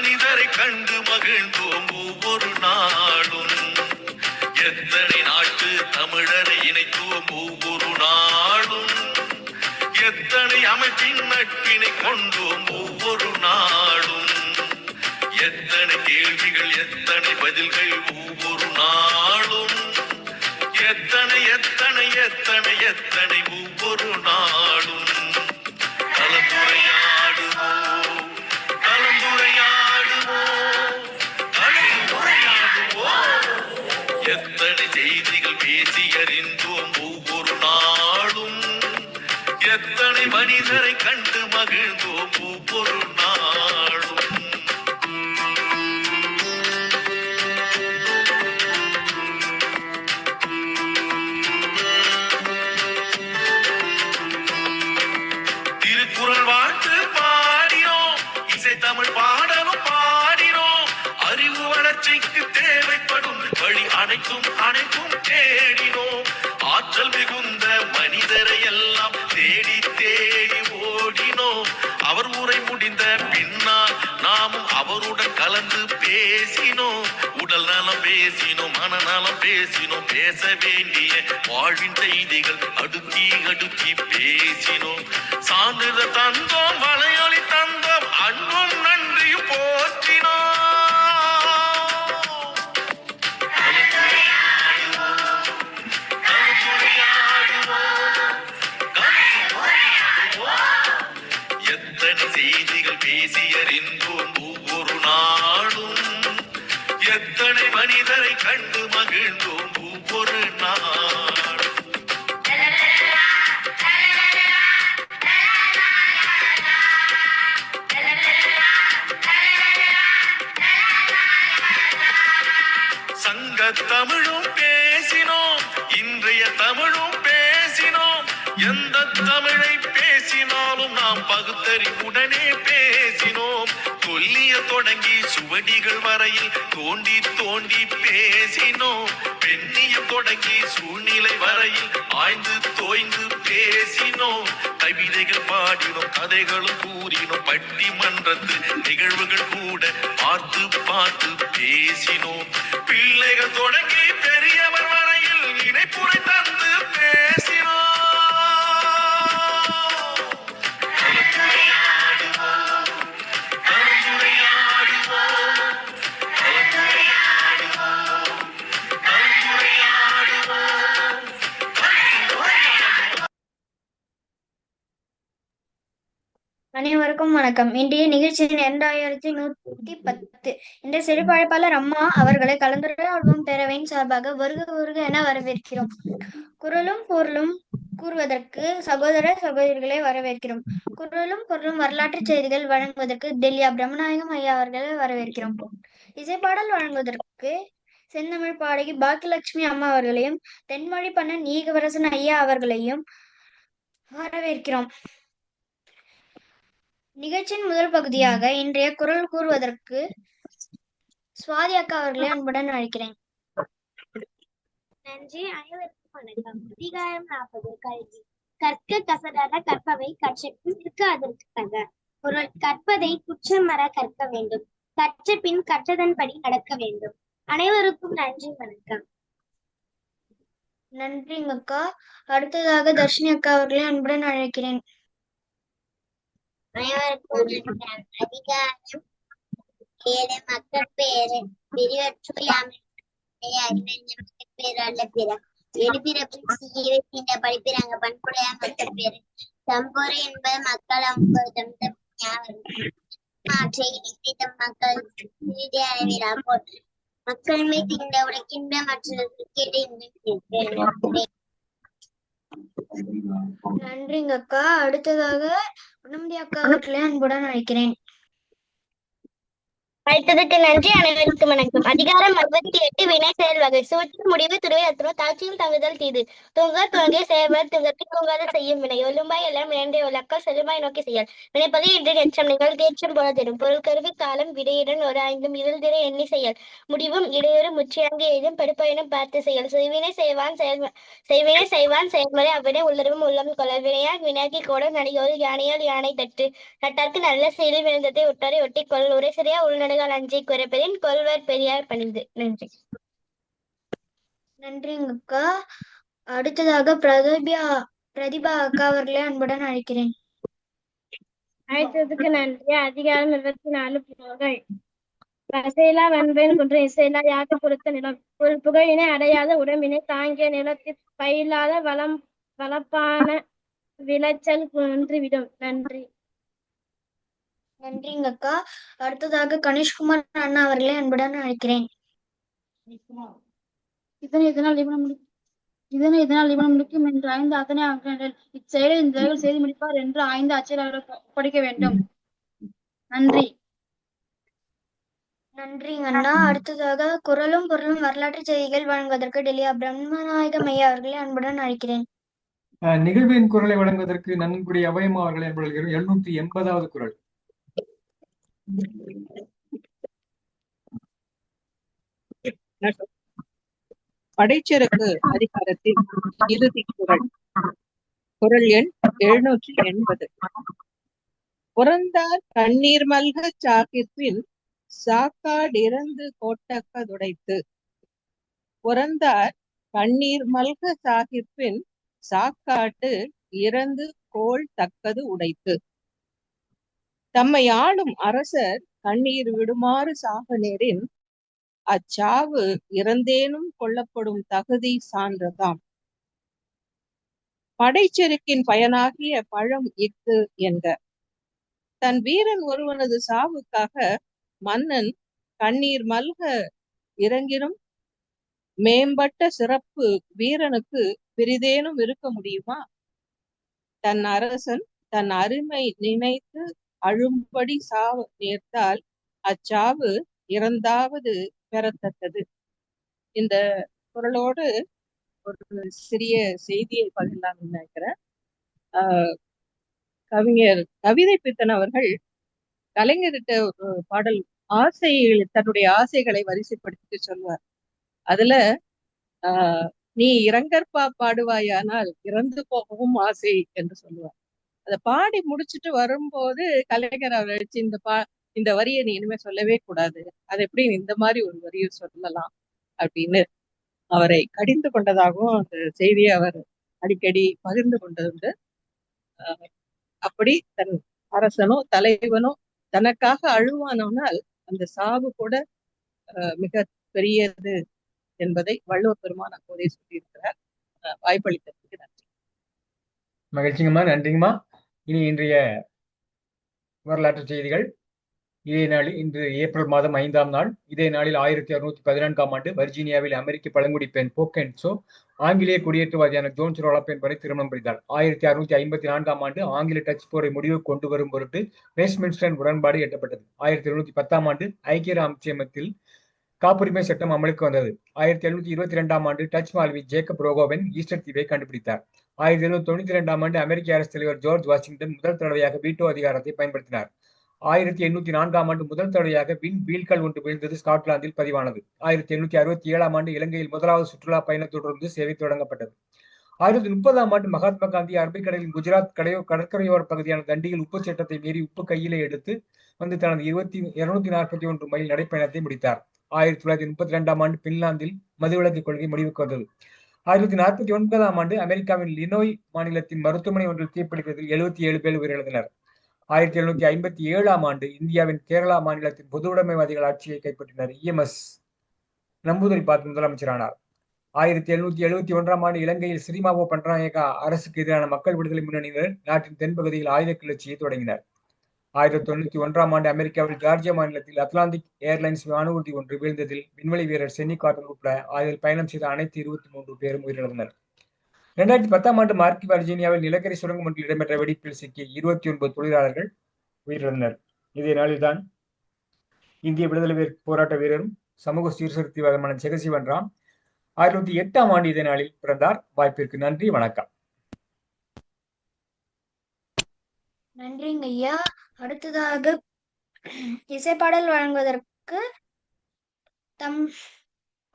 மனிதரை கண்டு மகிழ்ந்தோம் ஒவ்வொரு நாளும். எத்தனை நாட்டு தமிழரை இணைத்தோம் ஒவ்வொரு நாளும். எத்தனை அமைப்பின் நட்பினை கொண்டோம் ஒவ்வொரு நாளும். எத்தனை கேள்விகள் எத்தனை பதில்கள் ஒவ்வொரு நாளும். எத்தனை எத்தனை எத்தனை எத்தனை ஒவ்வொரு நாளும். கலந்துரையாடுவோம் கலந்துரையாடுவோம் கலந்துரையாடுவோம். எத்தனை செய்திகள் பேசி அறிந்தோம் ஒவ்வொரு நாளும். எத்தனை மனிதரை கண்டு மகிழ்ந்தோம் ஒவ்வொரு நாளும். திருக்குறள் வாழ்த்து பாடினோம், இசை தமிழ் பாடலும் பாடினோம். அறிவு வளர்ச்சிக்கு தேவைப்படும் வழி அனைத்தும் அனைத்தும் தேடினோம். ஆற்றல் மிகுந்த மனிதரை எல்லாம் தேடி தேடி ஓடினோம். அவர் உரை முடிந்த பின்னால் நாமும் அவருடன் கலந்து பேசினோம். உடல் நலம் பேசினோம், மனநலம் பேசினோம். பேச வேண்டிய வாழ்வின் செய்திகள் அடுக்கி அடுக்கி பேசினோம். சான்றிதழ் தந்தோம், வலையொலி தந்தோம், அன்பும் நன்றியும் போற்றினோம். எத்தனை செய்திகள் பேசி அறிந்தோம் ஒவ்வொரு நாளும். எத்தனை மனிதரை கண்டு மகிழ்ந்தோம் ஒவ்வொரு நாளும். சங்க தமிழும் பேசினோம், இன்றைய தமிழும் பேசினோம். எந்த தமிழை பேசினாலும் நாம் பகுத்தறிவுடனே பேசினோம். தொல்லிய தொடங்கி சுவடிகள் வரையில் தோண்டி தோண்டி பேசினோம். பெண்ணியம் தொடங்கி சூழ்நிலை வரையில் ஆய்ந்து தோய்ந்து பேசினோம். கவிதைகள் பாடினோம், கதைகளும் கூறினோம். பட்டிமன்றத்து நிகழ்வுகள் கூட பார்த்து பார்த்து பேசினோம். பிள்ளைகள் தொடங்கி பெரியவர் வரையில் இணைப்புரை தந்து பேசினோம். அனைவருக்கும் வணக்கம். இன்றைய நிகழ்ச்சியின் 2110 இன்றைய சிறப்பழைப்பாளர் அம்மா அவர்களை கலந்துரையாடுவோம் பேரவையின் சார்பாக வருக வருக என வரவேற்கிறோம். குரலும் பொருளும் கூறுவதற்கு சகோதர சகோதரிகளை வரவேற்கிறோம். குரலும் பொருளும் வரலாற்று செய்திகள் வழங்குவதற்கு டெல்லியா பிரம்மநாயகம் ஐயா அவர்களை வரவேற்கிறோம். இசைப்பாடல் வழங்குவதற்கு செந்தமிழ் பாடகி பாக்கியலட்சுமி அம்மா அவர்களையும் தென்மொழி பண்ணன் ஈகவரசன் ஐயா அவர்களையும் வரவேற்கிறோம். நிகழ்ச்சியின் முதல் பகுதியாக இன்றைய குரல் கூறுவதற்கு சுவாதி அக்கா அவர்களை அன்புடன் அழைக்கிறேன். நன்றி. அனைவருக்கும் வணக்கம். அதிகாரம் 40 கல்வி. கற்க கசடர கற்பவை கற்க அதற்கு தக. பொருள் கற்பதை குற்றமற கற்க வேண்டும். கற்ற பின் கற்றதன்படி நடக்க வேண்டும். அனைவருக்கும் நன்றி, வணக்கம். நன்றிங்க அக்கா. அடுத்ததாக தர்ஷினி அக்கா அவர்களை அன்புடன் அழைக்கிறேன். அனைவருக்கும் அதிகாரம் 7 மக்கள் பேரு அறிவற்ற பிற எழுபிறப்பு சீவை தீண்ட படிப்பிறாங்க பண்புடைய மக்கள் பேரு தம்பொரு என்பது மக்கள் அம்பதம் மாற்றை மக்கள் அறிவிலா போட்டு மக்களுமே திண்ட உடைக்கின்ற மற்றவர்களுக்கு நன்றிங்க அக்கா. அடுத்ததாக உடம்படி அக்கா அவர்களை அன்புடன் அழைக்கிறேன். அழைத்ததற்கு நன்றி. அனைவருக்கும் வணக்கம். அதிகாரம் 68 வினை செயல் வகை. சூழ்ச்சி முடிவு துறை அத்துறம் தாட்சியும் தங்குதல் தீது. தூங்க துவங்கிய செயல்வர் துங்கற்கு தூங்காத செய்யும் வினை. ஒல்லும்பாய் எல்லாம் இரண்டே ஒல்லாக்கள் செல்லுமாய் நோக்கி செயல் வினைப்பது இன்று நெச்சம் நிகழ் தேற்றம் போல தரும் பொருள் கருவி காலம் விடையுடன் ஒரு ஐந்தும் இருள் திரை எண்ணி செயல் முடிவும் இடையூறு முற்றியாங்கு எழுதும் படுப்பயனும் பார்த்து செயல் செய்வினை செய்வான் செயல்முறை அவ்வினை உள்ளரும் உள்ளம் கொள்ள வினையால் வினாக்கி கூட நடிகோடு யானையால் யானை தட்டு நட்டார்க்கு நல்ல செயலில் விழுந்ததை ஒட்டாரை ஒட்டி கொள் உரை சரியா உள்நடை தலைகால் அஞ்சி குறைப்பதின் கொள்வர் பெரியார் பணிந்து. நன்றி. நன்றிங்க அக்கா. அடுத்ததாக பிரதிபா அக்கா அவர்களை அன்புடன் அழைக்கிறேன். அழைத்ததுக்கு நன்றி. அதிகாரம் 24 புகழ். பசையிலா வெண்பேன் குன்று இசையிலா யாத்து கொடுத்த நிலம். ஒரு புகழினை அடையாத உடம்பினை தாங்கிய நிலத்தில் பயிலாத வளப்பான விளைச்சல் குன்றிவிடும். நன்றி. நன்றிங்க அக்கா. அடுத்ததாக கணேஷ்குமார் அண்ணா அவர்களை அன்புடன் அழைக்கிறேன். இதனால் இவன் முடிக்கும் என்று 5 அத்தனை ஆகின்றனர். இச்செயலை இந்த விரைவில் செய்து முடிப்பார் என்று 5 அச்செயலாளர்கள் ஒப்படைக்க வேண்டும். நன்றி. நன்றிங்க அண்ணா. அடுத்ததாக குரலும் பொருளும் வரலாற்று செய்திகள் வழங்குவதற்கு டெல்லியா பிரம்மநாயகம் ஐயா அவர்களை அன்புடன் அழைக்கிறேன். நிகழ்வின் குரலை வழங்குவதற்கு நன்குடி அவையம்மா அவர்களை அன்புடன் 780வது குரல். படைச்சரக்கு அதிகாரத்தின் இறுதி குரல். குரல் எண் 780. புறந்தார் கண்ணீர் மல்க சாகிற்பின் சாக்காடிறந்து கோட்டக்கதுடைத்து. புறந்தார் கண்ணீர் மல்க சாகிற்பின் சாக்காட்டு இறந்து கோள் தக்கது உடைத்து. தம்மை ஆளும் அரசர் கண்ணீர் விடுமாறு சாக நேரின் அச்சாவு இறந்தேனும் கொள்ளப்படும் தகுதி சான்றதாம். படைச்செருக்கின் பயனாகிய பழம் இஃது என்க. தன் வீரன் ஒருவனது சாவுக்காக மன்னன் கண்ணீர் மல்க இறங்கினும் மேம்பட்ட சிறப்பு வீரனுக்கு பிரிதேனும் இருக்க முடியுமா? தன் அரசன் தன் அருமை நினைத்து அழும்படி சாவு நேர்த்தால் அச்சாவு இறந்தாவது பெறத்தக்கது. இந்த குரலோடு ஒரு சிறிய செய்தியை பகிரலாம் நினைக்கிறேன். கவிஞர் கவிதை பித்தன் அவர்கள் கலைஞர்கிட்ட ஒரு பாடல் தன்னுடைய ஆசைகளை வரிசைப்படுத்திட்டு சொல்வார். அதுல நீ இறங்கற்பா பாடுவாயானால் இறந்து போகவும் ஆசை என்று சொல்லுவார். அதை பாடி முடிச்சுட்டு வரும்போது கலைஞர் அவர் அடிச்சு இந்த வரியை நீ இனிமே சொல்லவே கூடாது, அது எப்படி இந்த மாதிரி ஒரு வரியை சொல்லலாம் அப்படின்னு அவரை கடிந்து கொண்டதாகவும் அந்த செய்தியை அவர் அடிக்கடி பகிர்ந்து கொண்டதுண்டு. அப்படி தன் அரசனோ தலைவனோ தனக்காக அழுவானால் அந்த சாவு கூட மிக பெரியது என்பதை வள்ளுவர் பெருமான் அப்போதே சொல்லியிருக்கிறார். வாய்ப்பளித்ததுக்கு நன்றி. மகிழ்ச்சிங்கம்மா, நன்றிங்கம்மா. இனி இன்றைய வரலாற்று செய்திகள். இதே நாளில் இன்று ஏப்ரல் மாதம் 5ஆம் நாள் இதே நாளில் 1614ஆம் ஆண்டு வர்ஜீனியாவில் அமெரிக்க பழங்குடி பெண் போக்கென்சோ ஆங்கிலேய குடியேற்றவாதியான ஜோன்ஸ் ரோலப் என்பவரை திருமணம் புரிந்தார். 1654ஆம் ஆண்டு ஆங்கில டச் போரை முடிவு கொண்டு வரும் பொருட்டு வெஸ்ட்மின்ஸ்டர் உடன்பாடு எட்டப்பட்டது. 1710ஆம் ஆண்டு ஐக்கிய ராச்சியத்தில் காப்புரிமை சட்டம் அமலுக்கு வந்தது. 1722ஆம் ஆண்டு டச் மாலுமி ஜேக்கப் ரோகோவென் ஈஸ்டர் தீவை கண்டுபிடித்தார். 1792ஆம் ஆண்டு அமெரிக்க அரசு தலைவர் ஜார்ஜ் வாஷிங்டன் முதல் தடவையாக வீட்டோ அதிகாரத்தை பயன்படுத்தினார். 1804ஆம் ஆண்டு முதல் தடவையாக விண் வீழ்கல் ஒன்று வீழ்ந்தது ஸ்காட்லாந்தில் பதிவானது. 1867ஆம் ஆண்டு இலங்கையில் முதலாவது சுற்றுலா பயண தொடர்ந்து சேவை தொடங்கப்பட்டது. 1930ஆம் ஆண்டு மகாத்மா காந்தி அரபிக்கடலின் குஜராத் கடற்கரையோர பகுதியான தண்டியில் உப்பு சட்டத்தை மீறி உப்பு கையிலே எடுத்து வந்து தனது 241 மைல் நடைப்பயணத்தை முடித்தார். 1932ஆம் ஆண்டு பின்லாந்தில் மதுவிலக்கு கொள்கை முடிவுக்கு வந்தது. 1949ஆம் ஆண்டு அமெரிக்காவின் லினோய் மாநிலத்தின் மருத்துவமனை ஒன்றில் தீப்பிடித்ததில் 77 பேர் உயிரிழந்தனர். 1757ஆம் ஆண்டு இந்தியாவின் கேரளா மாநிலத்தின் பொதுவுடைமைவாதிகள் ஆட்சியை கைப்பற்றினர். இஎம்எஸ் நம்பூதிரி பார்த்து முதலமைச்சரானார். 1771ஆம் ஆண்டு இலங்கையில் ஸ்ரீமாவோ பண்டநாயக்கா அரசுக்கு எதிரான மக்கள் விடுதலை முன்னணியினர் நாட்டின் தென்பகுதியில் ஆயுத கிளர்ச்சியை தொடங்கினர். 1991ஆம் ஆண்டு அமெரிக்காவில் ஜார்ஜியா மாநிலத்தில் அட்லாண்டிக் ஏர்லைன்ஸ் வானூர்தி ஒன்று வீழ்ந்ததில் விண்வெளி வீரர் சென்னி கார்ட்டர் உட்பட அதில் பயணம் செய்த அனைத்து 23 பேரும் உயிரிழந்தனர். 2010ஆம் ஆண்டு மார்க் வர்ஜீனியாவில் நிலக்கரி சுரங்கம் ஒன்றில் இடம்பெற்ற வெடிப்பில் சிக்கி 29 தொழிலாளர்கள் உயிரிழந்தனர். இதே நாளில்தான் இந்திய விடுதலை போராட்ட வீரரும் சமூக சீர்திருத்தவாதியுமான ஜெகஜீவன் ராம் 1908ஆம் ஆண்டு இதே நாளில் பிறந்தார். வாய்ப்பிற்கு நன்றி, வணக்கம். நன்றிங்க ஐயா. அடுத்ததாக இசைப்பாடல் வழங்குவதற்கு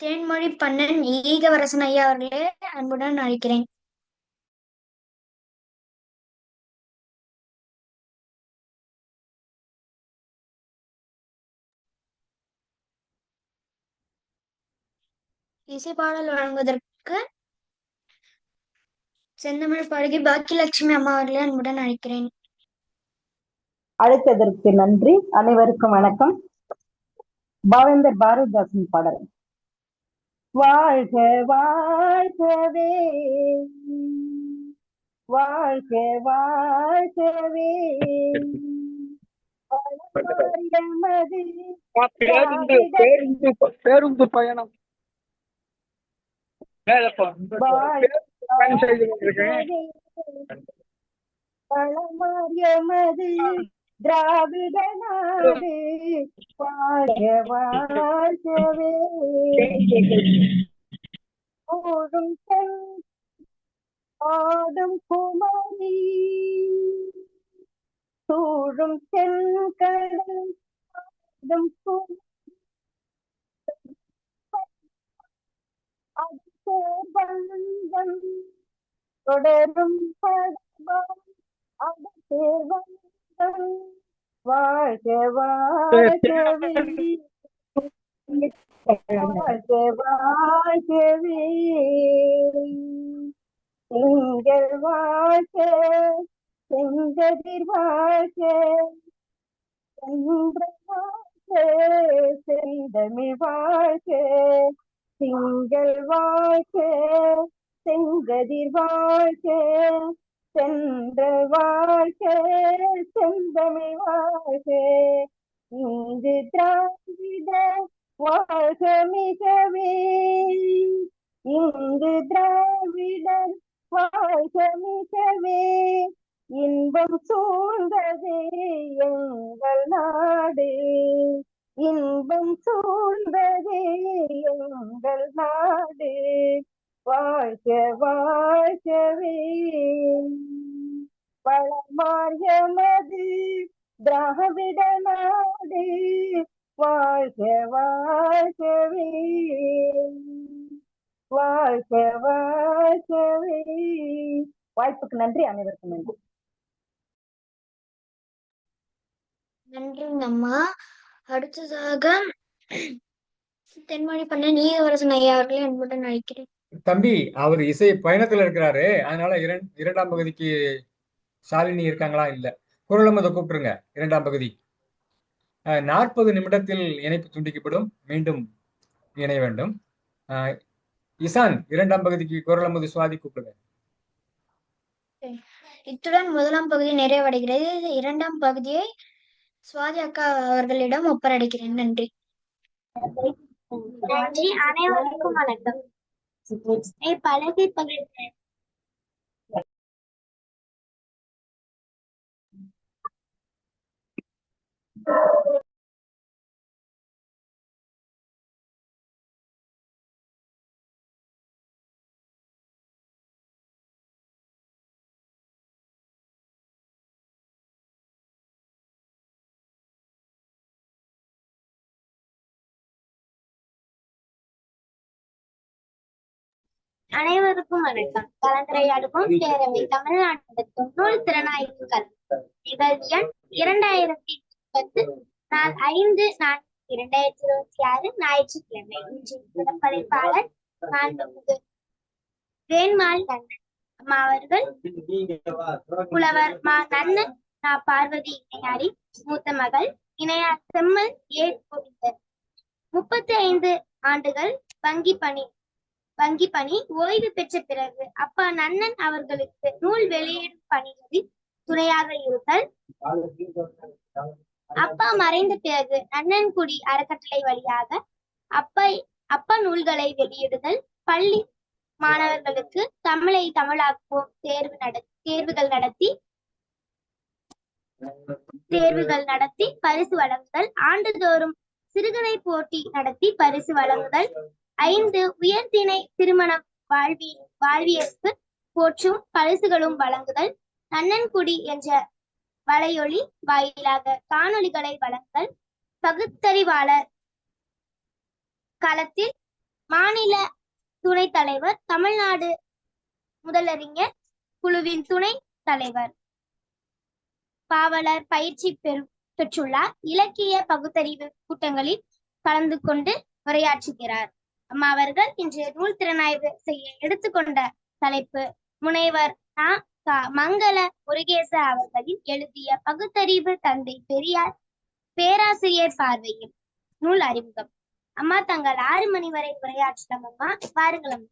தேன்மொழி பண்ணன் ஈகவரசன் ஐயா அவர்களே அன்புடன் அழைக்கிறேன். இசைப்பாடல் வழங்குவதற்கு செந்தமிழ் பாடகி பாக்கியலட்சுமி அம்மா அவர்களை அன்புடன் அழைக்கிறேன். அழைத்ததற்கு நன்றி. அனைவருக்கும் வணக்கம். பாவேந்தர் பாரதிதாசன் பாடல். வாழ்க வாழ்கவே, வாழ்க வாழ்கவே, எமது பேருந்து பயணம் எமது திராவிட நாடு வாழ்க வாழ்கவே. ஓடும் பெண் ஆடும் குமரி, சூடும் தென்கடல் ஆடும் பந்தம் தொடரும் படபம் அடுத்தே வந்தம். வாழ்க வாழ்கவே, வாழ்க வாழ்கவே, திங்கள் வாழ்க, செங்கதிர் வாழ்க, சென்ற வாழ்க, செந்தமிழ் வாழ்க, திங்கள் வாழ்க, செங்கதிர் வாழ்க, சென்ற வாழ்க, செந்தமிழ் வாழ்க, இங்கு திராவிட வாழ்க மிகவே, இங்கு திராவிடர் வாழ்க மிகவே, இன்பம் சூழ்ந்ததே எங்கள் நாடு, இன்பம் சூழ்ந்ததே எங்கள் நாடு, வாழ்க வாழ்கவே. பழமாரியமது திராவிட நாடு வாழ்க வாழ்கவே, வாழ்க வாழ்கவே. வாய்ப்புக்கு நன்றி. அனைவருக்கும் நன்றி. நன்றிங்க அம்மா. அடுத்ததாக தென்மொழி பண்ண நீதவரசன் ஐயா அவர்களை அன்புடன் அழைக்கிறேன். தம்பி, அவர் இசை பயணத்துல இருக்கிறாரு. அதனால இரண்டாம் பகுதிக்கு ஷாலினி இருக்காங்களா? இல்ல. குரலமதை கூப்பிட்டுருங்க. இரண்டாம் பகுதி 40 நிமிடத்தில் இணைப்பு துண்டிக்கப்படும். மீண்டும் இணைய வேண்டும். இசான், இரண்டாம் பகுதிக்கு குரலமது சுவாதி கூப்பிடுங்க. இத்துடன் முதலாம் பகுதி நிறைவடைகிறது. இரண்டாம் பகுதியை சுவாதி அக்கா அவர்களிடம் ஒப்படைக்கிறேன். நன்றி. நன்றி. அனைவருக்கும் வணக்கம். பலகை பகிர்ந்து அனைவருக்கும் வணக்கம். கலந்துரையாடுவோம் பேரவை தமிழ்நாட்டு தொன்னூல் திறனாய்வுகள் நிகழ்ச்சி எண் 2020 நாள் 5/4/2026 ஞாயிற்றுக்கிழமை. இன்றைய படைப்பாளர் மாண்புமிகு வேண்மாள் நன்னன் அம்மா அவர்கள். புலவர் மா நன்னன் நா பார்வதி இணையாரி மூத்த மகள், இணையார் செம்மல் ஏ கோவிந்தர். 35 ஆண்டுகள் வங்கி பணி ஓய்வு பெற்ற பிறகு அப்பா நன்னன் அவர்களுக்கு நூல் வெளியிடும் பணிகளில் துணையாக இருத்தல். அப்பா மறைந்த பிறகு நன்னன்குடி அறக்கட்டளை வழியாக அப்பா நூல்களை வெளியிடுதல். பள்ளி மாணவர்களுக்கு தமிழை தமிழாக்குவோம் தேர்வுகள் நடத்தி பரிசு வழங்குதல். ஆண்டுதோறும் சிறுகதை போட்டி நடத்தி பரிசு வழங்குதல். 5 உயர்திணை திருமணம் வாழ்வியற்கு போற்றும் பரிசுகளும் வழங்குதல். நன்னன்குடி என்ற வலையொலி வாயிலாக காணொளிகளை வழங்குதல். பகுத்தறிவாளர் களத்தில் மாநில துணைத் தலைவர், தமிழ்நாடு முதலறிஞர் குழுவின் துணை தலைவர், பாவலர் பயிற்சி பெற்றுள்ளார். இலக்கிய பகுத்தறிவு கூட்டங்களில் கலந்து கொண்டு உரையாற்றுகிறார். அம்மா அவர்கள் இன்றைய நூல் திறனாய்வு செய்ய எடுத்துக்கொண்ட தலைப்பு முனைவர் மங்கள முருகேச அவர்களின் எழுதிய பகுத்தறிவு தந்தை பெரியார் பேராசிரியர் பார்வையில் நூல் அறிமுகம். அம்மா தங்கள் 6 மணி வரை உரையாற்றலாம். அம்மா பாருங்கள் அம்மா.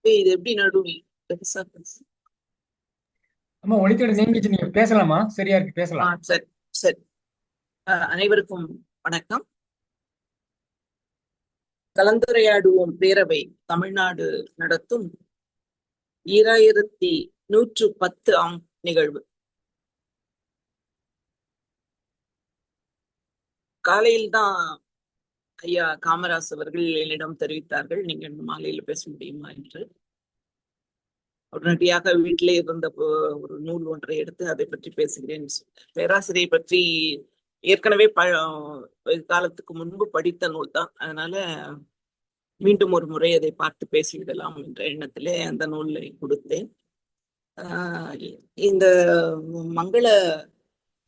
இது எப்படி நடுவில் பெருசா பேசு. அம்மா ஒளித்தோட நீங்கிச்சு, நீங்க பேசலாமா? சரியா இருக்கு, பேசலாம். சரி சரி. அனைவருக்கும் வணக்கம். கலந்துரையாடுவோம் பேரவை தமிழ்நாடு நடத்தும் 2110 நிகழ்வு. காலையில் தான் ஐயா காமராஜ் அவர்கள் என்னிடம் தெரிவித்தார்கள், நீங்க மாலையில பேச முடியுமா என்று. உடனடியாக வீட்டிலே இருந்த ஒரு நூல் ஒன்றை எடுத்து அதை பற்றி பேசுகிறேன். பேராசிரியை பற்றி ஏற்கனவே காலத்துக்கு முன்பு படித்த நூல் தான், அதனால மீண்டும் ஒரு முறை அதை பார்த்து பேசிவிடலாம் என்ற எண்ணத்திலே அந்த நூலை கொடுத்தேன். இந்த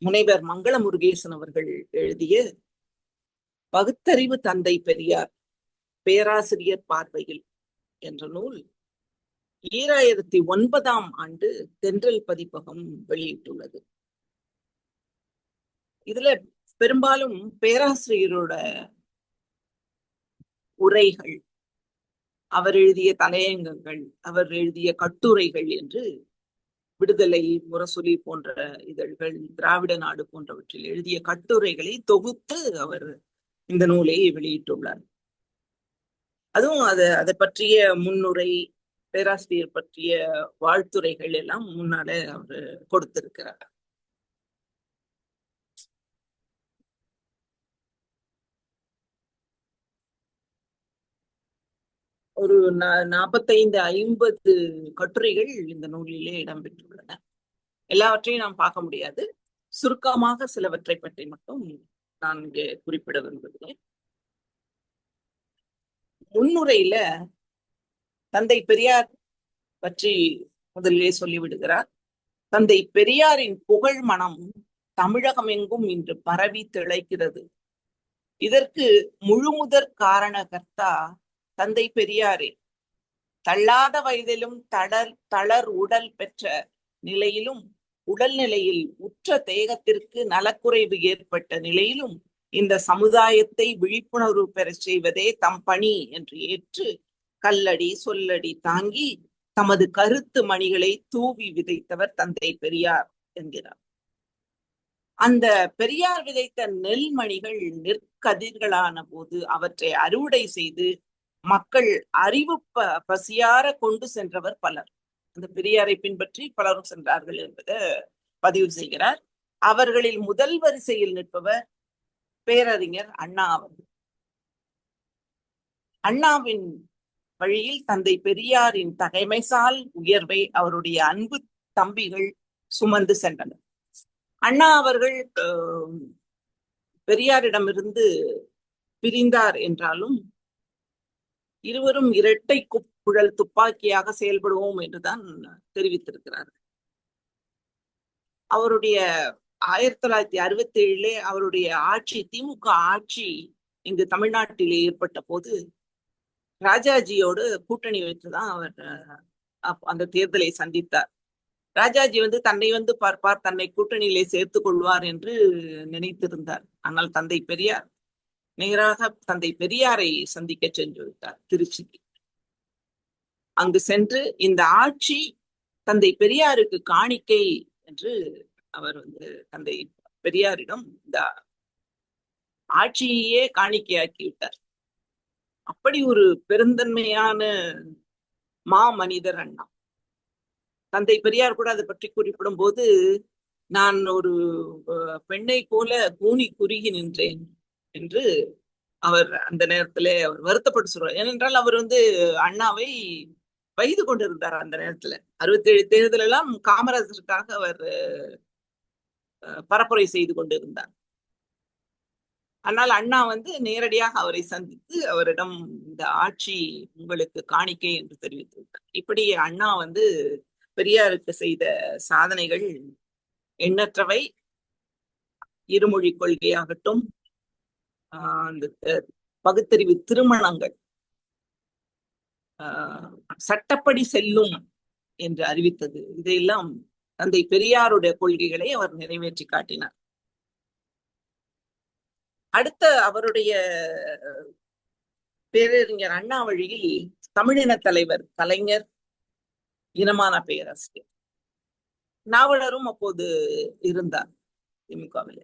முனைவர் மங்கள முருகேசன் அவர்கள் எழுதிய பகுத்தறிவு தந்தை பெரியார் பேராசிரியர் பார்வையில் என்ற நூல் 2009 தென்றல் பதிப்பகம் வெளியிட்டுள்ளது. இதுல பெரும்பாலும் பேராசிரியரோட உரைகள், அவர் எழுதிய தலையங்கங்கள், அவர் எழுதிய கட்டுரைகள் என்று விடுதலை, முரசொலி போன்ற இதழ்கள், திராவிட நாடு போன்றவற்றில் எழுதிய கட்டுரைகளை தொகுத்து அவர் இந்த நூலை வெளியிட்டுள்ளார். அதுவும் அதை பற்றிய முன்னுரை, பேராசிரியர் பற்றிய வாழ்த்துரைகள் எல்லாம் முன்னாலே அவர் கொடுத்திருக்கிறார். ஒரு 45-50 கட்டுரைகள் இந்த நூலிலே இடம்பெற்றுள்ளன. எல்லாவற்றையும் நாம் பார்க்க முடியாது, சுருக்கமாக சிலவற்றை பற்றி மட்டும் நான் இங்கே குறிப்பிட விரும்புகிறேன். முன்னுரையில தந்தை பெரியார் பற்றி முதலிலே சொல்லிவிடுகிறார். தந்தை பெரியாரின் புகழ் மனம் தமிழகம் எங்கும் இன்று பரவி திளைக்கிறது. இதற்கு முழுமுதற் காரணகர்த்தா தந்தை பெரியாரே. தள்ளாத வயதிலும் தளர் உடல் பெற்ற நிலையிலும், உடல்நிலையில் உற்ற தேகத்திற்கு நலக்குறைவு ஏற்பட்ட நிலையிலும் இந்த சமுதாயத்தை விழிப்புணர்வு பெற செய்வதே தம் பணி என்று ஏற்று கல்லடி சொல்லடி தாங்கி தமது கருத்து மணிகளை தூவி விதைத்தவர் தந்தை பெரியார் என்கிறார். அந்த பெரியார் விதைத்த நெல் மணிகள் நெற்கதிர்களான போது அவற்றை அறுவடை செய்து மக்கள் அறிவு பசியார கொண்டு சென்றவர் பலர். அந்த பெரியாரை பின்பற்றி பலரும் சென்றார்கள் என்பதை பதிவு செய்கிறார். அவர்களில் முதல் வரிசையில் நிற்பவர் பேரறிஞர் அண்ணா அவர்கள். அண்ணாவின் வழியில் தந்தை பெரியாரின் தகைமைசால் உயர்வை அவருடைய அன்பு தம்பிகள் சுமந்து சென்றனர். அண்ணா அவர்கள் பெரியாரிடமிருந்து பிரிந்தார் என்றாலும் இருவரும் இரட்டை குழல் துப்பாக்கியாக செயல்படுவோம் என்றுதான் தெரிவித்திருக்கிறார்கள். அவருடைய 1967 அவருடைய ஆட்சி, திமுக ஆட்சி இங்கு தமிழ்நாட்டிலே ஏற்பட்ட போது ராஜாஜியோடு கூட்டணி வைத்துதான் அவர் அந்த தேர்தலை சந்தித்தார். ராஜாஜி தன்னை பார்ப்பார், தன்னை கூட்டணியிலே சேர்த்துக் கொள்வார் என்று நினைத்திருந்தார். ஆனால் தந்தை பெரியார் நேராக தந்தை பெரியாரை சந்திக்க சென்று விட்டார் திருச்சிக்கு. அங்கு சென்று இந்த ஆட்சி தந்தை பெரியாருக்கு காணிக்கை என்று அவர் தந்தை பெரியாரிடம் இந்த ஆட்சியையே காணிக்கையாக்கி விட்டார். அப்படி ஒரு பெருந்தன்மையான மனிதர் அண்ணா. தந்தை பெரியார் கூட அதை பற்றி குறிப்பிடும் போது, நான் ஒரு பெண்ணை போல கூனி குறுகி நின்றேன் என்று அவர் அந்த நேரத்திலே அவர் வருத்தப்பட்டு சொல்றார். ஏனென்றால் அவர் அண்ணாவை வைது கொண்டிருந்தார். அந்த நேரத்துல 67 தேர்தல் எல்லாம் காமராஜருக்காக அவர் பரப்புரை செய்து கொண்டிருந்தார். ஆனால் அண்ணா வந்து நேரடியாக அவரை சந்தித்து அவரிடம் இந்த ஆட்சி உங்களுக்கு காணிக்கை என்று தெரிவித்து விட்டார். இப்படி அண்ணா வந்து பெரியாருக்கு செய்த சாதனைகள் எண்ணற்றவை. இருமொழி கொள்கையாகட்டும், அந்த பகுத்தறிவு திருமணங்கள், சட்டப்படி செல்லும் என்று அறிவித்தது, இதையெல்லாம் தந்தை பெரியாருடைய கொள்கைகளை அவர் நிறைவேற்றி காட்டினார். அடுத்த அவருடைய பேரறிஞர் அண்ணா வழியில் தமிழின தலைவர் கலைஞர், இனமான பேராசிரியர், நாவலரும் அப்போது இருந்தார் திமுகவில்.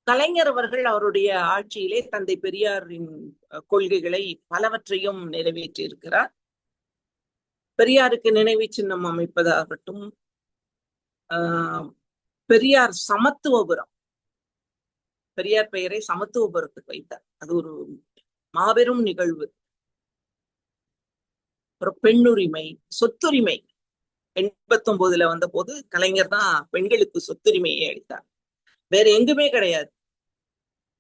கலைஞர் அவர்கள் அவருடைய ஆட்சியிலே தந்தை பெரியாரின் கொள்கைகளை பலவற்றையும் நிறைவேற்றி இருக்கிறார். பெரியாருக்கு நினைவு சின்னம் அமைப்பதாகட்டும், பெரியார் சமத்துவபுரம், பெரியார் பெயரை சமத்துவபுரத்துக்கு வைத்தார். அது ஒரு மாபெரும் நிகழ்வு. அப்புறம் பெண்ணுரிமை, சொத்துரிமை 89 வந்த போது கலைஞர் தான் பெண்களுக்கு சொத்துரிமையை அளித்தார். வேற எங்குமே கிடையாது,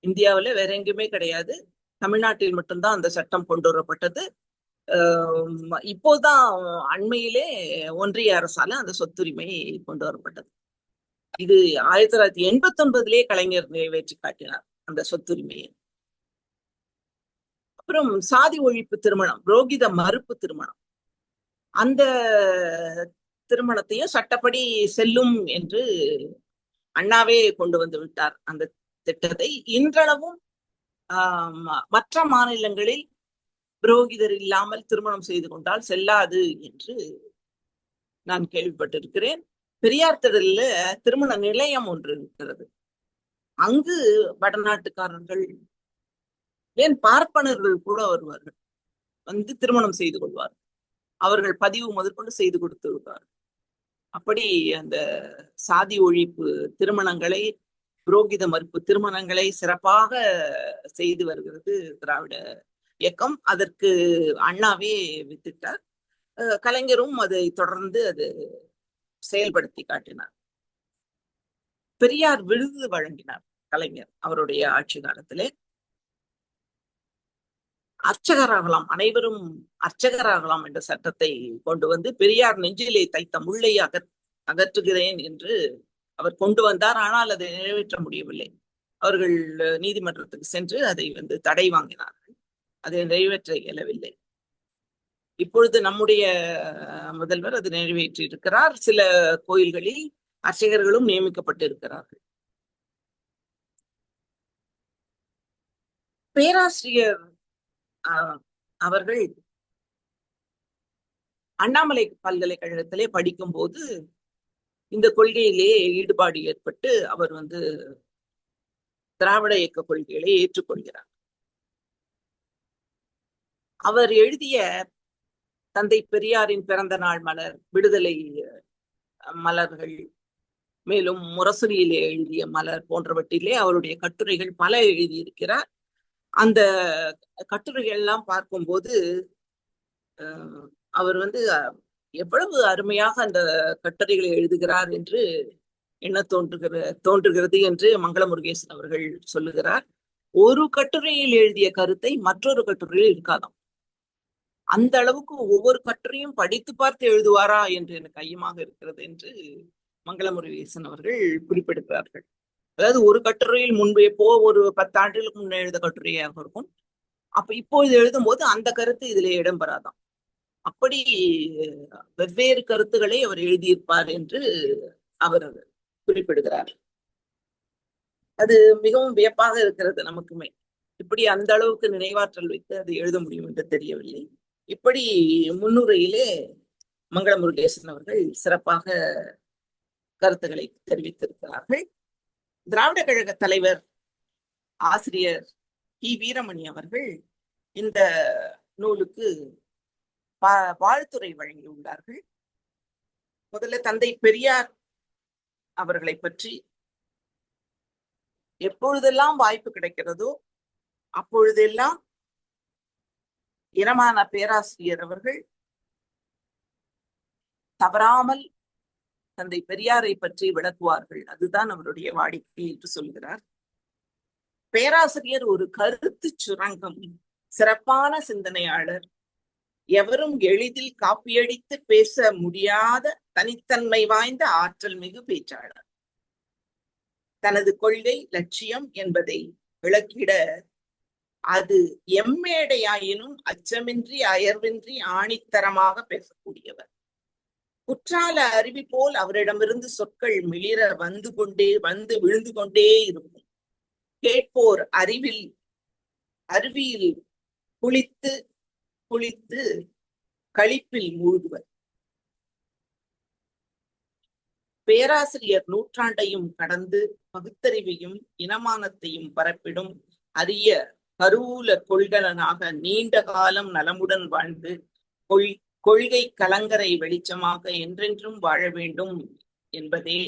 இந்தியாவில் வேற எங்குமே கிடையாது. தமிழ்நாட்டில் மட்டும்தான் அந்த சட்டம் கொண்டு வரப்பட்டது. இப்போதான் அண்மையிலே ஒன்றிய அரசால அந்த சொத்துரிமை கொண்டு வரப்பட்டது. இது 1989 கலைஞர் நிறைவேற்றி காட்டினார் அந்த சொத்துரிமையை. அப்புறம் சாதி ஒழிப்பு திருமணம், புரோகித மறுப்பு திருமணம், அந்த திருமணத்தையும் சட்டப்படி செல்லும் என்று அண்ணாவே கொண்டு வந்து விட்டார் அந்த திட்டத்தை. இன்றளவும் மற்ற மாநிலங்களில் புரோகிதர் இல்லாமல் திருமணம் செய்து கொண்டால் செல்லாது என்று நான் கேள்விப்பட்டிருக்கிறேன். பெரியார் திடல்ல திருமண நிலையம் ஒன்று இருக்கிறது. அங்கு வடநாட்டுக்காரர்கள், ஏன் பார்ப்பனர்கள் கூட வருவார்கள், வந்து திருமணம் செய்து கொள்வார்கள். அவர்கள் பதிவு முதற்கொண்டு செய்து கொடுத்து விடுவார்கள். அப்படி அந்த சாதி ஒழிப்பு திருமணங்களை, புரோகித மறுப்பு திருமணங்களை சிறப்பாக செய்து வருகிறது திராவிட இயக்கம். அதற்கு அண்ணாவே வித்திட்டார். கலைஞரும் அதை தொடர்ந்து அது செயல்படுத்தி காட்டினார். பெரியார் விருது வழங்கினார் கலைஞர் அவருடைய ஆட்சி காலத்திலே. அர்ச்சகராகலாம், அனைவரும் அர்ச்சகராகலாம் என்ற சட்டத்தை கொண்டு வந்து பெரியார் நெஞ்சிலே தைத்த முள்ளை அகற்றுகிறேன் என்று அவர் கொண்டு வந்தார். ஆனால் அதை நிறைவேற்ற முடியவில்லை. அவர்கள் நீதிமன்றத்துக்கு சென்று அதை வந்து தடை வாங்கினார்கள். அதை நிறைவேற்ற இயலவில்லை. இப்பொழுது நம்முடைய முதல்வர் அது நிறைவேற்றி இருக்கிறார். சில கோயில்களில் அர்ச்சகர்களும் நியமிக்கப்பட்டு இருக்கிறார்கள். பேராசிரியர் அவர்கள் அண்ணாமலை பல்கலைக்கழகத்திலே படிக்கும் போது இந்த கொள்கையிலே ஈடுபாடு ஏற்பட்டு அவர் வந்து திராவிட இயக்க கொள்கைகளை ஏற்றுக்கொள்கிறார். அவர் எழுதிய தந்தை பெரியாரின் பிறந்த நாள் மலர், விடுதலை மலர்கள், மேலும் முரசொலியிலே எழுதிய மலர் போன்றவற்றிலே அவருடைய கட்டுரைகள் பல எழுதியிருக்கிறார். அந்த கட்டுரைகள் எல்லாம் பார்க்கும்போது அவர் வந்து எவ்வளவு அருமையாக அந்த கட்டுரைகளை எழுதுகிறார் என்று எண்ண தோன்றுகிறது என்று மங்கள முருகேசன் அவர்கள் சொல்லுகிறார். ஒரு கட்டுரையில் எழுதிய கருத்தை மற்றொரு கட்டுரையில் இருக்காதாம். அந்த அளவுக்கு ஒவ்வொரு கட்டுரையும் படித்து பார்த்து எழுதுவாரா என்று எனக்கு ஐயமாக இருக்கிறது என்று மங்கள முருகேசன் அவர்கள் குறிப்பிடுகிறார்கள். அதாவது ஒரு கட்டுரையில் முன்பு எப்போ ஒரு 10 ஆண்டுகளுக்கு முன்னே எழுத கட்டுரையாக இருக்கும். அப்ப இப்போது எழுதும் போது அந்த கருத்து இதிலே இடம்பெறாதாம். அப்படி வெவ்வேறு கருத்துக்களை அவர் எழுதியிருப்பார் என்று அவர் குறிப்பிடுகிறார். அது மிகவும் வியப்பாக இருக்கிறது நமக்குமே. இப்படி அந்த அளவுக்கு நினைவாற்றல் வைத்து அதை எழுத முடியும் என்று தெரியவில்லை. இப்படி முன்னுரையிலே மங்கள முருகேசன் அவர்கள் சிறப்பாக கருத்துக்களை தெரிவித்திருக்கிறார்கள். திராவிட கழக தலைவர் ஆசிரியர் கி. வீரமணி அவர்கள் இந்த நூலுக்கு வாழ்த்துரை வழங்கியுள்ளார்கள். முதல்ல தந்தை பெரியார் அவர்களை பற்றி எப்பொழுதெல்லாம் வாய்ப்பு கிடைக்கிறதோ அப்பொழுதெல்லாம் இனமான பேராசிரியர் அவர்கள் தவறாமல் தந்தை பெரியாரை பற்றி விளக்குவார்கள். அதுதான் அவருடைய வாடிக்கை என்று சொல்கிறார். பேராசிரியர் ஒரு கருத்து சுரங்கம், சிறப்பான சிந்தனையாளர், எவரும் எளிதில் காப்பியடித்து பேச முடியாத தனித்தன்மை வாய்ந்த ஆற்றல் மிகு பேச்சாளர். தனது கொள்கை லட்சியம் என்பதை விளக்கிட அது எம்மேடையாயினும் அச்சமின்றி அயர்வின்றி ஆணித்தரமாக பேசக்கூடியவர். குற்றால அருவி போல் அவரிடமிருந்து சொற்கள் மிளிர வந்து விழுந்து கொண்டே இருக்கும். கேட்போர் அருவியில் குளித்து குளித்து களிப்பில் மூழ்குவர். பேராசிரியர் நூற்றாண்டையும் கடந்து பகுத்தறிவையும் இனமானத்தையும் பரப்பிடும் அரிய கருவூல கொள்கலனாக நீண்ட காலம் நலமுடன் வாழ்ந்து கொள்கை கலங்கரை வெளிச்சமாக என்றென்றும் வாழ வேண்டும் என்பதே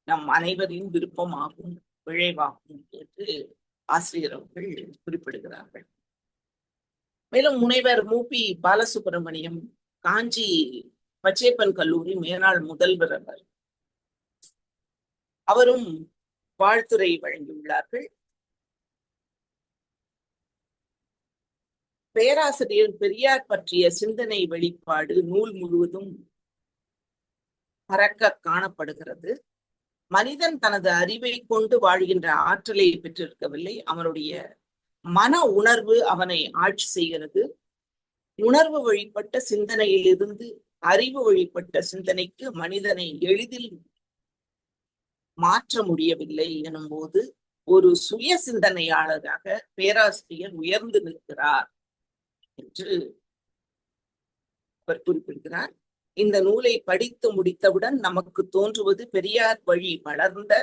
நம் அனைவரின் விருப்பமாகும், விளைவாகும் என்று ஆசிரியர் அவர்கள் குறிப்பிடுகிறார்கள். மேலும் முனைவர் மூபி பாலசுப்ரமணியம் காஞ்சி பச்சையப்பன் கல்லூரி மேனாள் முதல்வர் அவர். அவரும் வாழ்த்துரை வழங்கியுள்ளார்கள். பேராசிரியர் பெரியார் பற்றிய சிந்தனை வெளிப்பாடு நூல் முழுவதும் பறக்க காணப்படுகிறது. மனிதன் தனது அறிவை கொண்டு வாழ்கின்ற ஆற்றலை பெற்றிருக்கவில்லை, அவனுடைய மன உணர்வு அவனை ஆட்சி செய்கிறது. உணர்வு வழிபட்ட சிந்தனையிலிருந்து அறிவு வழிபட்ட சிந்தனைக்கு மனிதனை எளிதில் மாற்ற முடியவில்லை எனும் போது ஒரு சுய சிந்தனையாளராக பேராசிரியர் உயர்ந்து நிற்கிறார் என்று அவர் குறிப்பிடுகிறார். இந்த நூலை படித்து முடித்தவுடன் நமக்கு தோன்றுவது பெரியார் வழி வளர்ந்த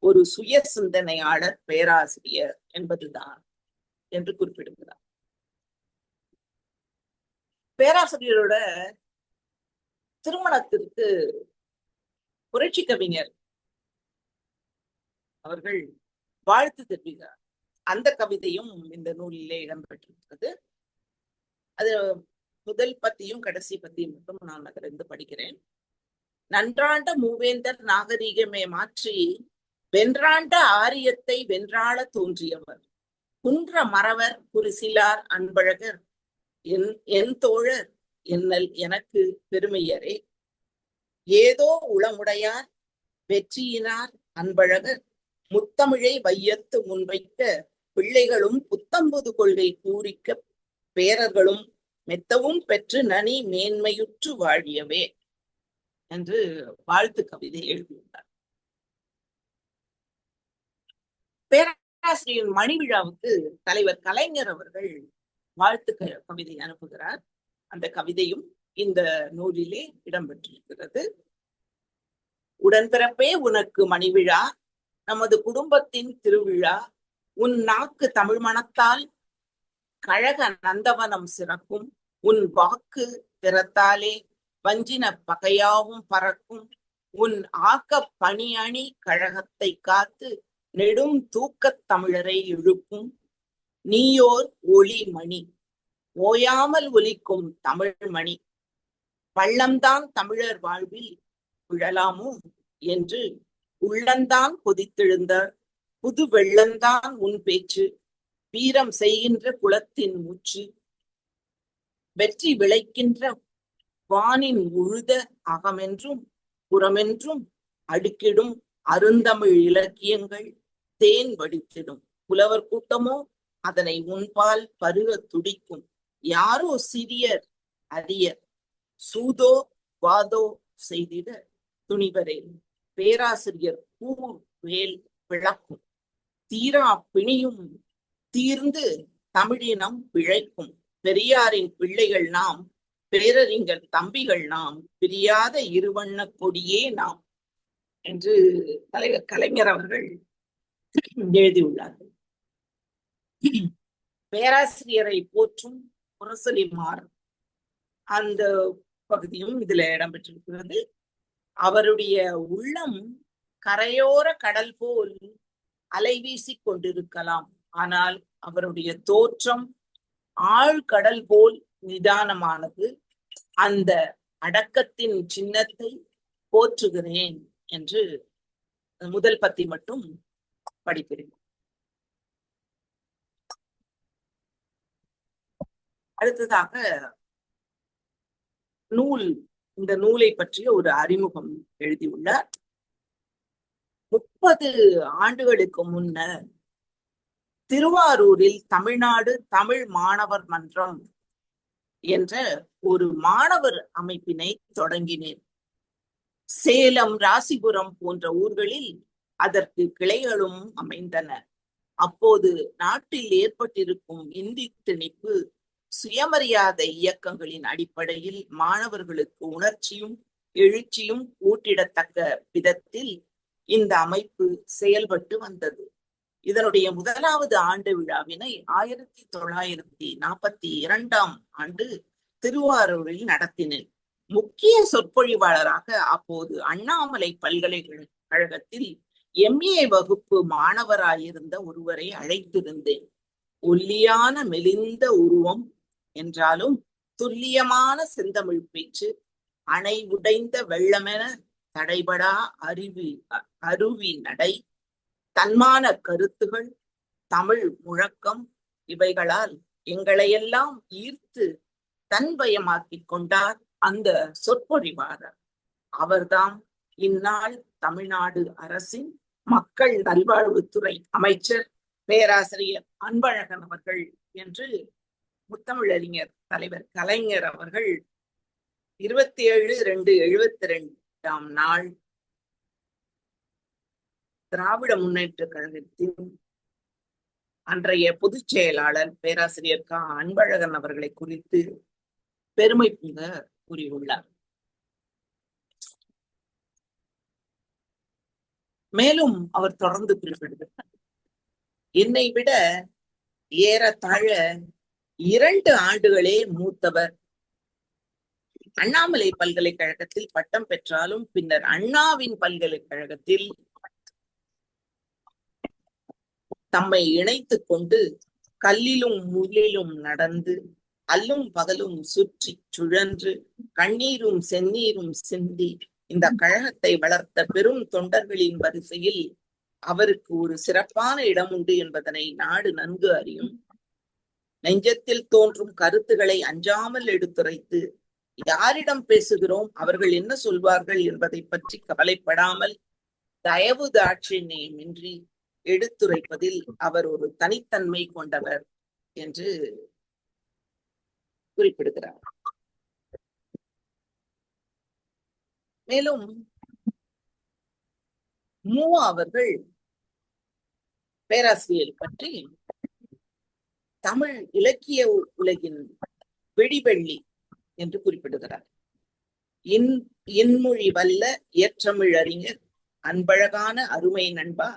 ஒரு சுய சிந்தனையாளர் பேராசிரியர் என்பதுதான் என்று குறிப்பிடுகிறார். பேராசிரியரோட திருமணத்திற்கு புரட்சி கவிஞர் அவர்கள் வாழ்த்து தெரிவிக்கிறார். அந்த கவிதையும் இந்த நூலிலே இடம்பெற்றிருக்கிறது. அது முதல் பத்தியும் கடைசி பத்தியும் மட்டும் நான் அதிலிருந்து படிக்கிறேன். நன்றாண்ட மூவேந்தர் நாகரிகமே மாற்றி வென்றாண்ட ஆரியத்தை வென்றாள தோன்றியவர் குன்ற மறவர் குறிசிலார் அன்பழகர் என் தோழர் என்னல் எனக்கு பெருமையரே ஏதோ உளமுடையார் வெற்றியினார் அன்பழகர் முத்தமிழை வையத்து முன்வைக்க பிள்ளைகளும் புத்தம்புது கொள்கை பூரிக்க பேரர்களும் மெத்தவும் பெற்று நனி மேன்மையுற்று வாழியவே என்று வாழ்த்து கவிதை எழுதியுள்ளார். பேராசிரியர் மணி விழாவுக்கு தலைவர் கலைஞர் அவர்கள் வாழ்த்து கவிதை அனுப்புகிறார். அந்த கவிதையும் இந்த நூலிலே இடம்பெற்றிருக்கிறது. உடன்பிறப்பே உனக்கு மணிவிழா, நமது குடும்பத்தின் திருவிழா, உன் நாக்கு தமிழ் மணத்தால் கழக நந்தவனம் சிறக்கும், உன் வாக்கு திறத்தாலே வஞ்சின பகையாவும் பறக்கும், உன் ஆக்க பணி அணி கழகத்தை காத்து நெடும் தூக்கத் தமிழரை எழுப்பும், நீயோர் ஒளி மணி ஓயாமல் ஒலிக்கும் தமிழ் மணி, பள்ளம்தான் தமிழர் வாழ்வில் விழலாமோ என்று உள்ளந்தான் கொதித்தெழுந்தார், புது வெள்ளந்தான் உன் பேச்சு, வீரம் செய்கின்ற குலத்தின் மூச்சு, வெற்றி விளைக்கின்ற வானின் உழுத அகமென்றும் புறமென்றும் அடுக்கிடும் அருந்தமிழ் இலக்கியங்கள் தேன் வடித்திடும், புலவர் கூட்டமோ அதனை உன்பால் பருக துடிக்கும், யாரோ சிறியர் அரியர் சூதோ வாதோ செய்திட துணிவரே பேராசிரியர் கூர் வேல் விளக்கும், தீரா பிணியும் தீர்ந்து தமிழினம் பிழைக்கும், பெரியாரின் பிள்ளைகள் நாம் பேரறிஞர் தம்பிகள் நாம் பிரியாத இருவண்ண கொடியே நாம் என்று தலைவர் கலைஞர் அவர்கள் எழுதியுள்ளார்கள். பேராசிரியரை போற்றும் முரசொலிமார் அந்த பகுதியும் இதுல இடம்பெற்றிருக்கிறது. அவருடைய உள்ளம் கரையோர கடல் போல் அலைவீசி கொண்டிருக்கலாம், ஆனால் அவருடைய தோற்றம் ஆழ்கடல் போல் நிதானமானது. அந்த அடக்கத்தின் சின்னத்தை போற்றுகிறேன் என்று முதல் பத்தி மட்டும் படிக்கிறேன். அடுத்ததாக இந்த நூலை பற்றிய ஒரு அறிமுகம் எழுதியுள்ளார். 30 ஆண்டுகளுக்கு முன்னர் திருவாரூரில் தமிழ்நாடு தமிழ் மாணவர் மன்றம் என்ற ஒரு மாணவர் அமைப்பினை தொடங்கினேன். சேலம், ராசிபுரம் போன்ற ஊர்களில் அதற்கு கிளைகளும் அமைந்தன. அப்போது நாட்டில் ஏற்பட்டிருக்கும் இந்தி திணிப்பு, சுயமரியாதை இயக்கங்களின் அடிப்படையில் மாணவர்களுக்கு உணர்ச்சியும் எழுச்சியும் ஊட்டிடத்தக்க விதத்தில் இந்த அமைப்பு செயல்பட்டு வந்தது. இதனுடைய முதலாவது ஆண்டு விழாவினை 1942ஆம் ஆண்டு திருவாரூரில் நடத்தினேன். முக்கிய சொற்பொழிவாளராக அப்போது அண்ணாமலை பல்கலைக்கழகத்தில் MA வகுப்பு மாணவராயிருந்த ஒருவரை அழைத்திருந்தேன். ஒல்லியான மெலிந்த உருவம் என்றாலும் துல்லியமான செந்தமிழ் பேச்சு, அணை உடைந்த வெள்ளமென தடைபடா அருவி நடை, தன்மான கருத்துகள், தமிழ் முழக்கம் இவைகளால் எங்களையெல்லாம் ஈர்த்து தன்வயமாக்கிக் கொண்டார் அந்த சொற்பொழிவாளர். அவர்தாம் இந்நாள் தமிழ்நாடு அரசின் மக்கள் நல்வாழ்வுத்துறை அமைச்சர் பேராசிரியர் அன்பழகன் அவர்கள் என்று முத்தமிழறிஞர் தலைவர் கலைஞர் அவர்கள் 27/2/72ஆம் நாள் திராவிட முன்னேற்ற கழகத்தின் அன்றைய பொதுச் செயலாளர் பேராசிரியர் அன்பழகன் அவர்களை குறித்து பெருமை பொங்க கூறியுள்ளார். மேலும் அவர் தொடர்ந்து குறிப்பிடுகிறார், என்னை விட ஏறத்தாழ 2 ஆண்டுகளே மூத்தவர். அண்ணாமலை பல்கலைக்கழகத்தில் பட்டம் பெற்றாலும் பின்னர் அண்ணாவின் பல்கலைக்கழகத்தில் தம்மை இணைத்துக் கொண்டு கல்லிலும் முள்ளிலும் நடந்து அல்லும் பகலும் சுற்றி சுழன்று கண்ணீரும் செந்நீரும் சிந்தி இந்த கழகத்தை வளர்த்த பெரும் தொண்டர்களின் வரிசையில் அவருக்கு ஒரு சிறப்பான இடம் உண்டு என்பதனை நாடு நன்கு அறியும். நெஞ்சத்தில் தோன்றும் கருத்துக்களை அஞ்சாமல் எடுத்துரைத்து யாரிடம் பேசுகிறோம், அவர்கள் என்ன சொல்வார்கள் என்பதை பற்றி கவலைப்படாமல் தயவு தாட்சிணியமின்றி எடுத்துரைப்பதில் அவர் ஒரு தனித்தன்மை கொண்டவர் என்று குறிப்பிடுகிறார். மேலும் மூவா அவர்கள் பேராசிரியர் பற்றி தமிழ் இலக்கிய உலகின் வெடிவெள்ளி என்று குறிப்பிடுகிறார். இன்மொழி வல்ல ஏற்றமிழ் அறிஞர், அன்பழகான அருமை நண்பா,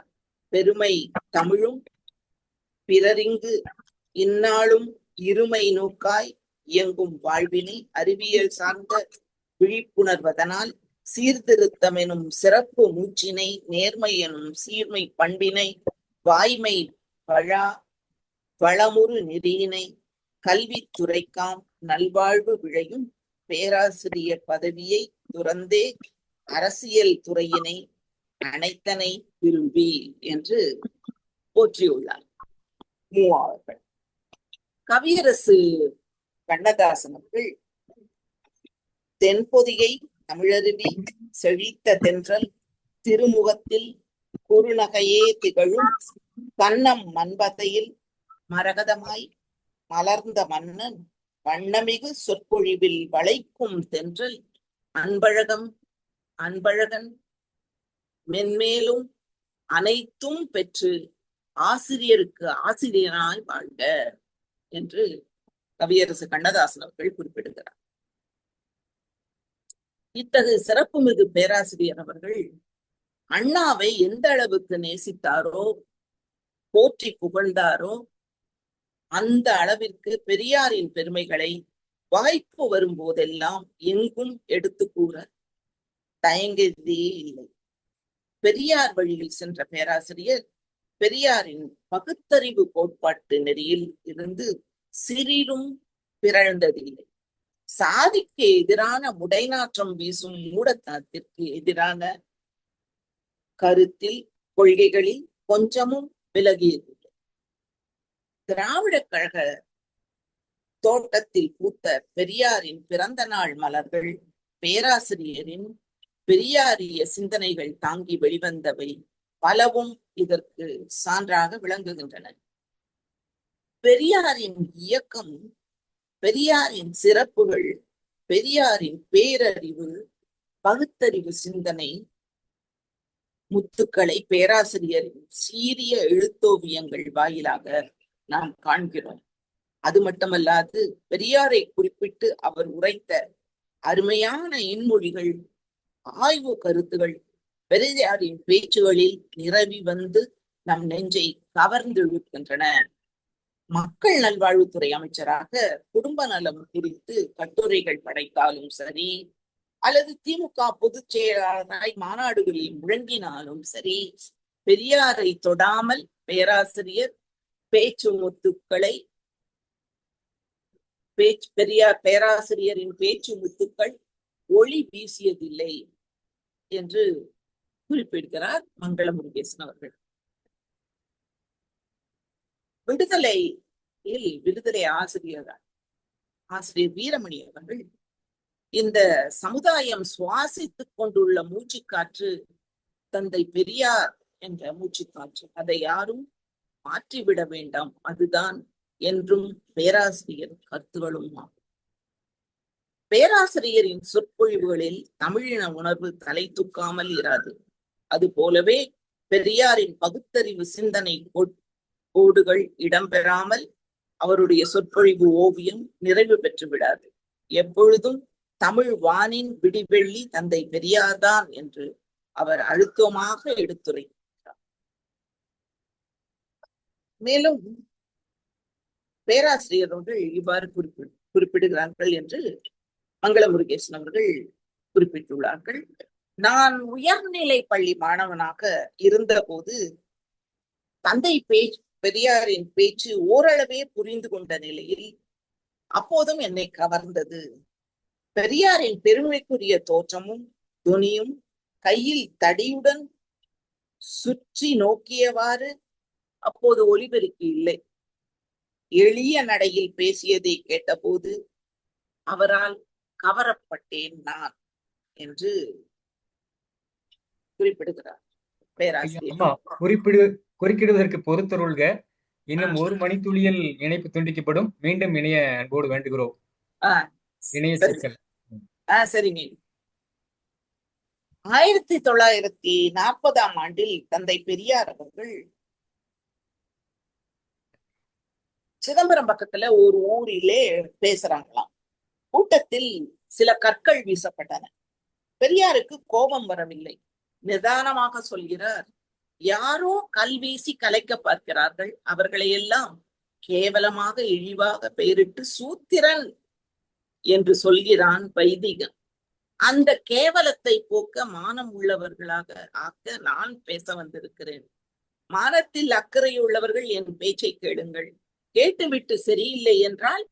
பெருமை தமிழும் பிறரிங்கு இந்நாளும் இருமை நோக்காய் இயங்கும் வாழ்வினை அறிவியல் சார்ந்த விழிப்புணர்வதனால் சீர்திருத்தம் எனும் சிறப்பு மூச்சினை, நேர்மை எனும் சீர்மை பண்பினை, வாய்மை வளமுறு நெறியினை, கல்வி துறைக்காம் நல்வாழ்வு விழையும் பேராசிரியர் பதவியை துறந்தே அரசியல் துறையினை அனைத்தனை விரும்பி என்று போற்றியுள்ளார் மூவா அவர்கள். கவியரசு கண்ணதாசன் அவர்கள் தென்பொதிகை தமிழருவி செழித்த தென்றல் திருமுகத்தில் குறுநகையே திகழும் கன்னம் மண்பதையில் மரகதமாய் மலர்ந்த மன்னன் வண்ணமிகு சொற்பொழிவில் வளைக்கும் தென்றல் அன்பழகன் மென்மேலும் அனைத்தும் பெற்று ஆசிரியருக்கு ஆசிரியராய் வாழ்க என்று கவியரசு கண்ணதாசன் அவர்கள் குறிப்பிடுகிறார். இத்தகைய சிறப்புமிகு பேராசிரியர் அவர்கள் அண்ணாவை எந்த அளவுக்கு நேசித்தாரோ, போற்றி புகழ்ந்தாரோ, அந்த அளவிற்கு பெரியாரின் பெருமைகளை வாய்ப்பு வரும்போதெல்லாம் எங்கும் எடுத்து கூற தயங்கியதே இல்லை. பெரியார் வழியில் சென்ற பேராசிரியர் பெரியாரின் பகுத்தறிவு கோட்பாட்டு நெறியில் இருந்து சிறிதும் பிறழ்ந்ததில்லை. சாதிக்கு எதிரான முடைநாற்றம் வீசும் மூடத்தனத்திற்கு எதிரான கருத்தில் கொள்கைகளில் கொஞ்சமும் விலகியதில்லை. திராவிடக் கழக தோட்டத்தில் பூத்த பெரியாரின் பிறந்த நாள் மலர்கள் பேராசிரியரின் பெரியாரிய சிந்தனைகள் தாங்கி வெளிவந்தவை பலவும் இதற்கு சான்றாக விளங்குகின்றன. பெரியாரின் இயக்கம், பெரியாரின் சிறப்புகள், பெரியாரின் பேரறிவு, பகுத்தறிவு சிந்தனை முத்துக்களை பேராசிரியரின் சீரிய எழுத்தோவியங்கள் வாயிலாக நாம் காண்கிறோம். அது மட்டுமல்லாது பெரியாரை குறிப்பிட்டு அவர் உரைத்த அருமையான இன்மொழிகள், ஆய்வு கருத்துகள் பெரியாரின் பேச்சுகளில் நிரவி வந்து நம் நெஞ்சை கவர்ந்திழுக்கின்றன. மக்கள் நல்வாழ்வுத்துறை அமைச்சராக குடும்ப நலம் குறித்து கட்டுரைகள் படைத்தாலும் சரி, அல்லது திமுக பொதுச் செயலாளராய் மாநாடுகளில் முழங்கினாலும் சரி, பெரியாரை தொடாமல் பேராசிரியர் பேச்சு முத்துக்களை பேராசிரியரின் பேச்சு முத்துக்கள் ஒளி வீசியதில்லை என்று குறிப்பிடுகிறார் மங்கள முருகேசன் அவர்கள். விடுதலை ஆசிரியர் வீரமணி அவர்கள் இந்த சமுதாயம் சுவாசித்துக் கொண்டுள்ள மூச்சுக்காற்று தந்தை பெரியார் என்ற மூச்சுக்காற்று, அதை யாரும் மாற்றிவிட வேண்டாம், அதுதான் என்றும் பேராசிரியர் கருத்துகளும் ஆகும். பேராசிரியரின் சொற்பொழிவுகளில் தமிழின உணர்வு தலை தூக்காமல் இராது. அது போலவே பெரியாரின் பகுத்தறிவு சிந்தனை கோடுகள் இடம்பெறாமல் அவருடைய சொற்பொழிவு ஓவியம் நிறைவு பெற்று விடாது. எப்பொழுதும் தமிழ் வானின் விடிவெள்ளி தந்தை பெரியார்தான் என்று அவர் அழுத்தமாக எடுத்துரைத்தார். மேலும் பேராசிரியர்கள் இவ்வாறு குறிப்பிடுகிறார்கள் என்று மங்கள முருகேசன் அவர்கள் குறிப்பிட்டுள்ளார்கள். நான் உயர்நிலை பள்ளி மாணவனாக இருந்த போது தந்தை பெரியாரின் பேச்சு ஓரளவே புரிந்து கொண்ட நிலையில் அப்போதும் என்னை கவர்ந்தது. பெரியாரின் பெருமைக்குரிய தோற்றமும் துணியும், கையில் தடியுடன் சுற்றி நோக்கியவாறு அப்போது ஒலிபெருக்கி இல்லை. எளிய நடையில் பேசியதை கேட்டபோது அவரால் கவரப்பட்டேன் நான் என்று குறிப்பிடுகிறார் பேராசிரியர். குறுக்கிடுவதற்கு பொறுத்தருள்க. இன்னும் ஒரு மணித்துளியில் இணைப்பு துண்டிக்கப்படும். மீண்டும் இணைய அன்போடு வேண்டுகிறோம். இணைய சிக்கல். சரிங்க. 1940ஆம் ஆண்டில் தந்தை பெரியார் அவர்கள் சிதம்பரம் பக்கத்துல ஒரு ஊரிலே பேசுறாங்களாம். கூட்டத்தில் சில கற்கள் வீசப்பட்டன. பெரியாருக்கு கோபம் வரவில்லை. நிதானமாக சொல்கிறார், யாரோ கல் வீசி கலைக்க பார்க்கிறார்கள், அவர்களை எல்லாம் கேவலமாக இழிவாக பெயரிட்டு சூத்திரன் என்று சொல்கிறான் வைதிகன். அந்த கேவலத்தை போக்க மானம் உள்ளவர்களாக ஆக்க நான் பேச வந்திருக்கிறேன். மானத்தில் அக்கறை உள்ளவர்கள் என் பேச்சை கேளுங்கள். கேட்டுவிட்டு சரியில்லை என்றால்